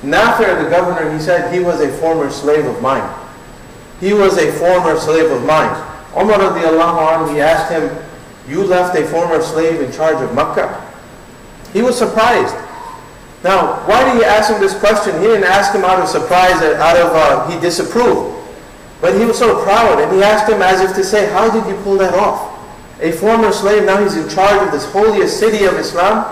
Nafir, the governor, he said he was a former slave of mine. He was a former slave of mine. Umar radiallahu anhu, he asked him, you left a former slave in charge of Makkah? He was surprised. Now, why did he ask him this question? He didn't ask him out of surprise, he disapproved. But he was so proud, and he asked him as if to say, how did you pull that off? A former slave, now he's in charge of this holiest city of Islam.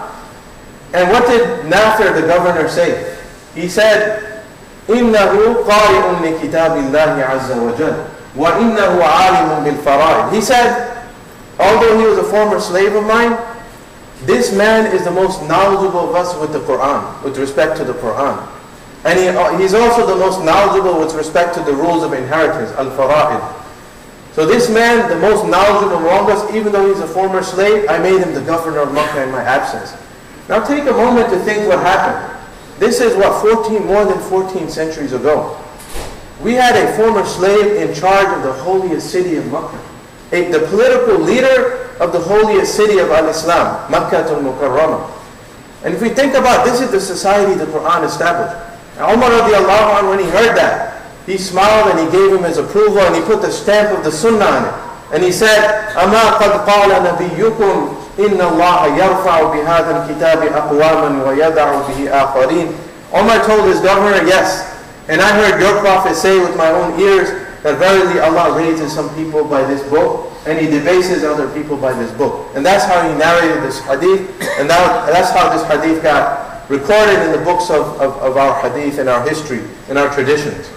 And what did Nafir, the governor, say? He said, إِنَّهُ قَارِئٌ لِكِتَابِ اللَّهِ عَزَّ وَجَلَّ وَإِنَّهُ عَالِمٌ بِالْفَرَائِضِ. He said, although he was a former slave of mine, this man is the most knowledgeable of us with the Quran, with respect to the Quran. And he's also the most knowledgeable with respect to the rules of inheritance, al-fara'id. So this man, the most knowledgeable among us, even though he's a former slave, I made him the governor of Makkah in my absence. Now take a moment to think what happened. This is what, more than 14 centuries ago. We had a former slave in charge of the holiest city of Makkah. The political leader of the holiest city of al-Islam, Makkah al-Mukarramah. And if we think about this, is the society the Quran established. And Umar radiallahu anhu, when he heard that, he smiled and he gave him his approval and he put the stamp of the sunnah on it. And he said, أَمَا قَدْ قَالَ نَبِيُّكُمْ إِنَّ اللَّهَ يَرْفَعُ بِهَذَا الْكِتَابِ أَقْوَامًا وَيَدَعُ بِهِ آخَرِينَ. Umar told his governor, yes. And I heard your prophet say with my own ears that verily Allah raises some people by this book and He debases other people by this book. And that's how he narrated this hadith. And that's how this hadith got recorded in the books of our hadith and our history and our traditions.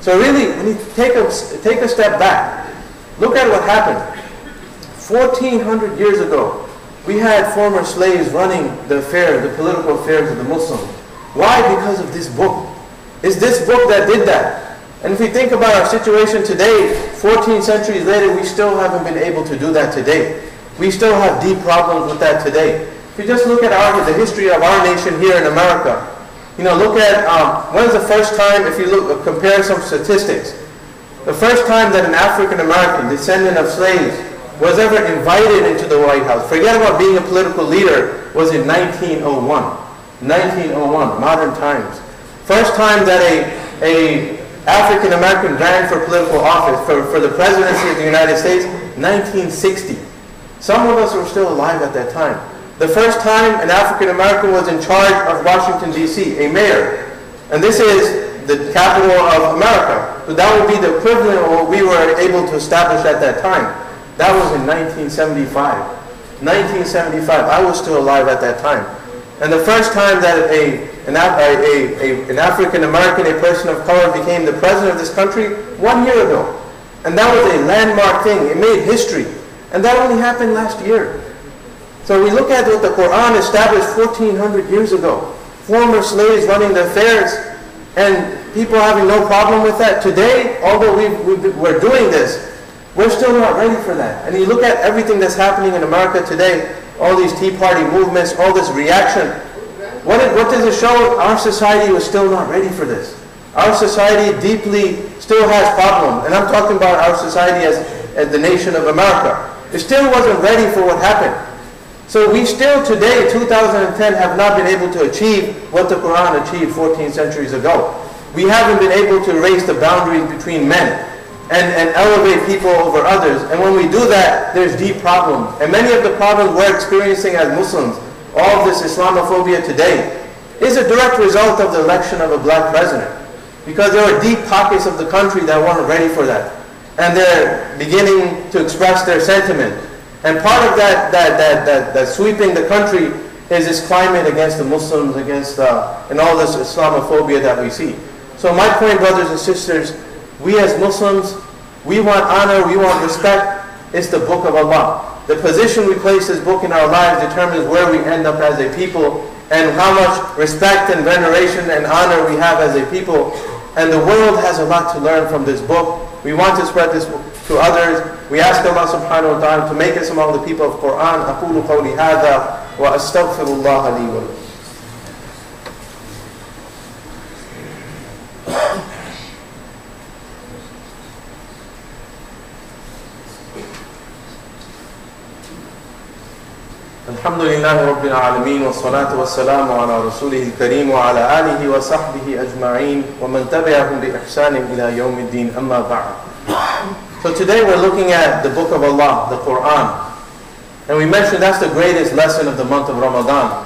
So really, when you take a step back, look at what happened. 1400 years ago, we had former slaves running the political affairs of the Muslims. Why? Because of this book. It's this book that did that. And if we think about our situation today, 14 centuries later, we still haven't been able to do that today. We still have deep problems with that today. If you just look at the history of our nation here in America, look at when's the first time, if you compare some statistics, the first time that an African American descendant of slaves was ever invited into the White House, forget about being a political leader, was in 1901. 1901, modern times. First time that a African American ran for political office, for the presidency of the United States, 1960. Some of us were still alive at that time. The first time an African American was in charge of Washington, D.C., a mayor. And this is the capital of America. So that would be the equivalent of what we were able to establish at that time. That was in 1975. 1975. I was still alive at that time. And the first time that an African American, a person of color, became the president of this country, 1 year ago. And that was a landmark thing. It made history. And that only happened last year. So we look at what the Quran established 1400 years ago. Former slaves running the affairs, and people having no problem with that. Today, although we're doing this, we're still not ready for that. And you look at everything that's happening in America today, all these Tea Party movements, all this reaction. What does it show? Our society was still not ready for this. Our society deeply still has problems. And I'm talking about our society as the nation of America. It still wasn't ready for what happened. So we still today, 2010, have not been able to achieve what the Quran achieved 14 centuries ago. We haven't been able to erase the boundaries between men and elevate people over others. And when we do that, there's deep problems. And many of the problems we're experiencing as Muslims, all of this Islamophobia today, is a direct result of the election of a black president. Because there are deep pockets of the country that weren't ready for that. And they're beginning to express their sentiment. And part of that sweeping the country is this climate against the Muslims, and all this Islamophobia that we see. So my point, brothers and sisters, we as Muslims, we want honor, we want respect. It's the book of Allah. The position we place this book in our lives determines where we end up as a people and how much respect and veneration and honor we have as a people. And the world has a lot to learn from this book. We want to spread this book to others. We ask Allah subhanahu wa ta'ala to make us among the people of Quran. أقول قولي هذا وأستغفر الله لي ولكم. الحمد لله رب العالمين والصلاة والسلام على رسوله الكريم وعلى آله وصحبه أجمعين ومن تبعهم بإحسان إلى يوم الدين أما بعد. So today we're looking at the book of Allah, the Quran. And we mentioned that's the greatest lesson of the month of Ramadan.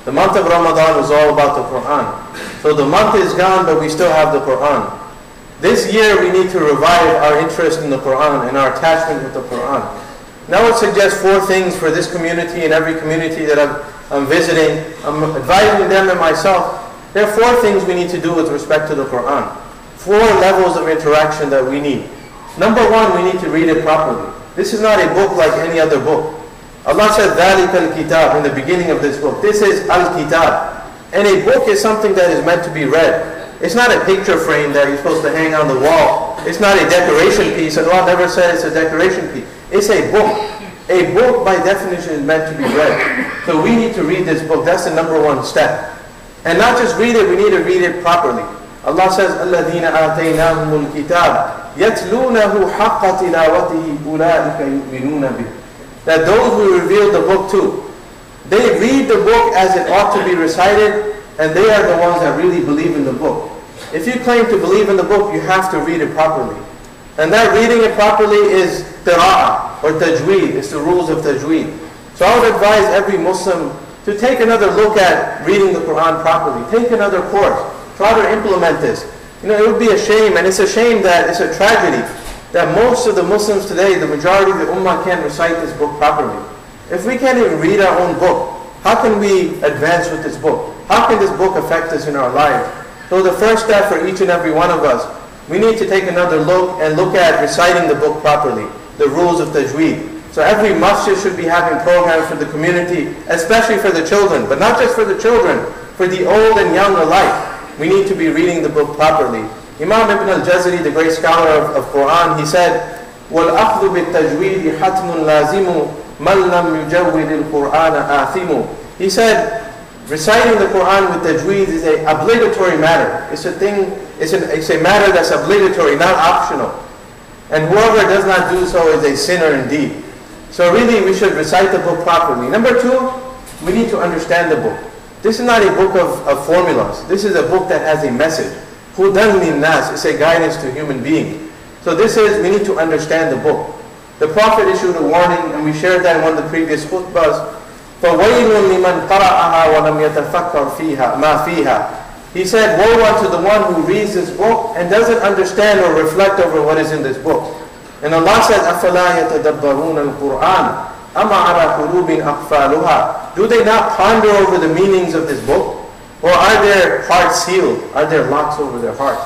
The month of Ramadan was all about the Quran. So the month is gone, but we still have the Quran. This year we need to revive our interest in the Quran and our attachment with the Quran. Now I would suggest 4 things for this community and every community that I'm visiting. I'm advising them and myself. There are 4 things we need to do with respect to the Quran. 4 levels of interaction that we need. Number 1, we need to read it properly. This is not a book like any other book. Allah said, ذَلِكَ الْكِتَابِ in the beginning of this book. This is Al-Kitab. And a book is something that is meant to be read. It's not a picture frame that you're supposed to hang on the wall. It's not a decoration piece. Allah never said it's a decoration piece. It's a book. A book by definition is meant to be read. So we need to read this book. That's the number 1 step. And not just read it, we need to read it properly. Allah says, الَّذِينَ آتَيْنَاهُمُ الْكِتَابِ يَتْلُونَهُ حَقَّ تِلَاوَتِهِ أُولَٰئِكَ يُؤْمِنُونَ بِهِ. That those who revealed the book to, they read the book as it ought to be recited, and they are the ones that really believe in the book. If you claim to believe in the book, you have to read it properly. And that reading it properly is qira'ah or tajweed. It's the rules of tajweed. So I would advise every Muslim to take another look at reading the Quran properly. Take another course. Try to implement this. You know, it would be a shame, and it's a shame that it's a tragedy that most of the Muslims today, the majority of the Ummah, can't recite this book properly. If we can't even read our own book, how can we advance with this book? How can this book affect us in our lives? So the first step for each and every one of us, we need to take another look and look at reciting the book properly, the rules of tajweed. So every masjid should be having programs for the community, especially for the children, but not just for the children, for the old and young alike. We need to be reading the book properly. Imam Ibn al-Jazari, the great scholar of Quran, he said, وَالْأَخْذُ بِالتَّجْوِيدِ حَتْمٌ لَازِمُ مَنْ لَمْ يُجَوِّدِ الْقُرْآنَ آثِمُ. He said, reciting the Quran with tajweed is an obligatory matter. It's a matter that's obligatory, not optional. And whoever does not do so is a sinner indeed. So really we should recite the book properly. Number 2, we need to understand the book. This is not a book of formulas. This is a book that has a message. Hudan linnas, it's a guidance to human beings. So this is, we need to understand the book. The Prophet issued a warning, and we shared that in one of the previous khutbahs. فَوَيْلٌ لِمَنْ قَرَأَهَا وَلَمْ يَتَفَكَّرْ مَا فِيهَا. He said, woe unto the one who reads this book and doesn't understand or reflect over what is in this book. And Allah said, أَفَلَا يَتَدَبَّرُونَ الْقُرْآنَ أَمَّا عَلَى قُلُوبٍ أَقْفَالُهَا. Do they not ponder over the meanings of this book? Or are their hearts sealed? Are there locks over their hearts?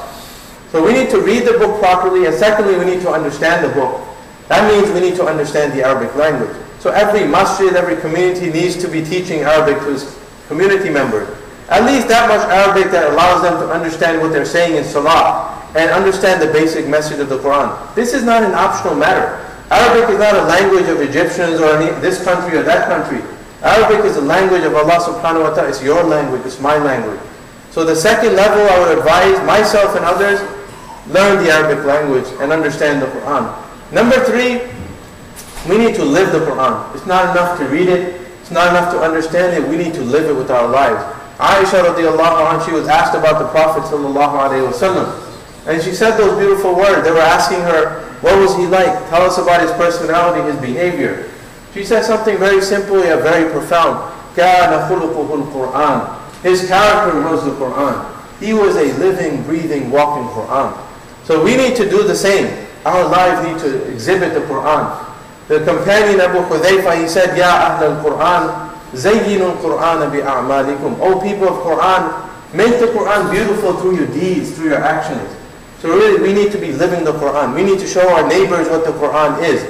So we need to read the book properly, and secondly, we need to understand the book. That means we need to understand the Arabic language. So every masjid, every community needs to be teaching Arabic to its community members. At least that much Arabic that allows them to understand what they're saying in Salah and understand the basic message of the Quran. This is not an optional matter. Arabic is not a language of Egyptians or this country or that country. Arabic is the language of Allah subhanahu wa ta'ala. It's your language, it's my language. So the second level, I would advise myself and others, learn the Arabic language and understand the Quran. Number 3, we need to live the Quran. It's not enough to read it. It's not enough to understand it. We need to live it with our lives. Aisha radiallahu anha, she was asked about the Prophet sallallahu alayhi wa sallam. And she said those beautiful words. They were asking her, what was he like? Tell us about his personality, his behavior. She said something very simple yet very profound. كَانَ خُلُقُهُ الْقُرْآنِ. His character was the Quran. He was a living, breathing, walking Quran. So we need to do the same. Our lives need to exhibit the Quran. The companion Abu Hudhayfa, he said, Ya Ahl al-Quran, Zayyinu al-Quran bi-a'malikum. O people of Quran, make the Quran beautiful through your deeds, through your actions. So really, we need to be living the Quran. We need to show our neighbors what the Quran is.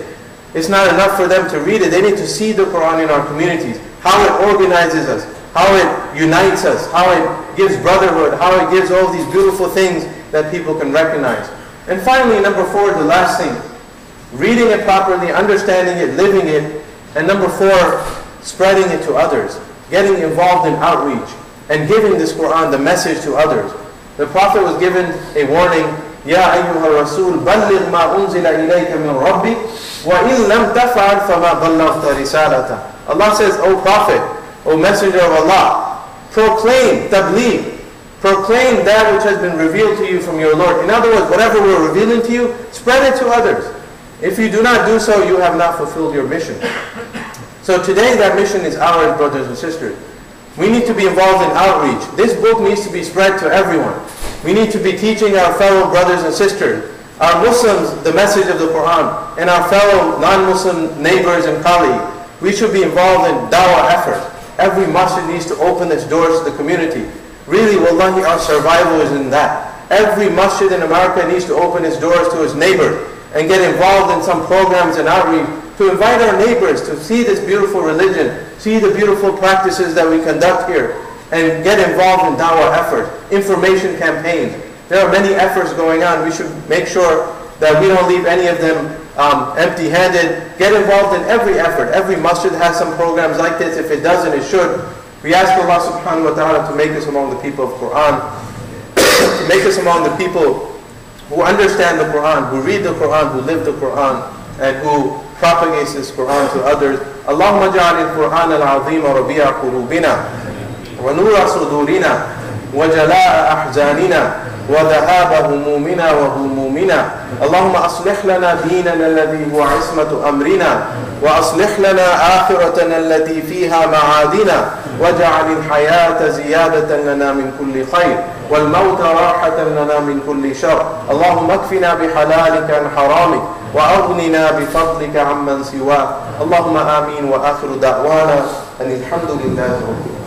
It's not enough for them to read it. They need to see the Quran in our communities, how it organizes us, how it unites us, how it gives brotherhood, how it gives all these beautiful things that people can recognize. And finally, number 4, the last thing, reading it properly, understanding it, living it. And number 4, spreading it to others, getting involved in outreach, and giving this Quran, the message to others. The Prophet was given a warning, Ya ayyuha rasul, balligh ma unzila ilayka min rabbik, wa in lam taf'al fama ballaghta risalata. Allah says, O Prophet, O Messenger of Allah, proclaim, tabligh, proclaim that which has been revealed to you from your Lord. In other words, whatever we're revealing to you, spread it to others. If you do not do so, you have not fulfilled your mission. So today that mission is ours, brothers and sisters. We need to be involved in outreach. This book needs to be spread to everyone. We need to be teaching our fellow brothers and sisters, our Muslims, the message of the Quran, and our fellow non-Muslim neighbors and colleagues. We should be involved in dawah effort. Every masjid needs to open its doors to the community. Really, wallahi, our survival is in that. Every masjid in America needs to open its doors to its neighbor and get involved in some programs and outreach to invite our neighbors to see this beautiful religion, see the beautiful practices that we conduct here, and get involved in dawah effort, information campaigns. There are many efforts going on. We should make sure that we don't leave any of them empty-handed. Get involved in every effort. Every masjid has some programs like this. If it doesn't, it should. We ask Allah subhanahu wa ta'ala to make us among the people of Quran, to make us among the people who understand the Quran, who read the Quran, who live the Quran, and who propagates this Quran to others. Allahumma ja'al al-Quran al-azim rabi'a qulubina wa nura sudurina wa jala'a ahzanina وذهاب همومنا وهمومنا اللهم أصلح لنا ديننا الذي هو عصمة أمرنا وأصلح لنا آخرتنا التي فيها معادنا واجعل الحياة زيادة لنا من كل خير والموت راحة لنا من كل شر اللهم اكفنا بحلالك عن حرامك وأغننا بفضلك عمن سواك اللهم آمين وآخر دعوانا أن الحمد لله رب العالمين.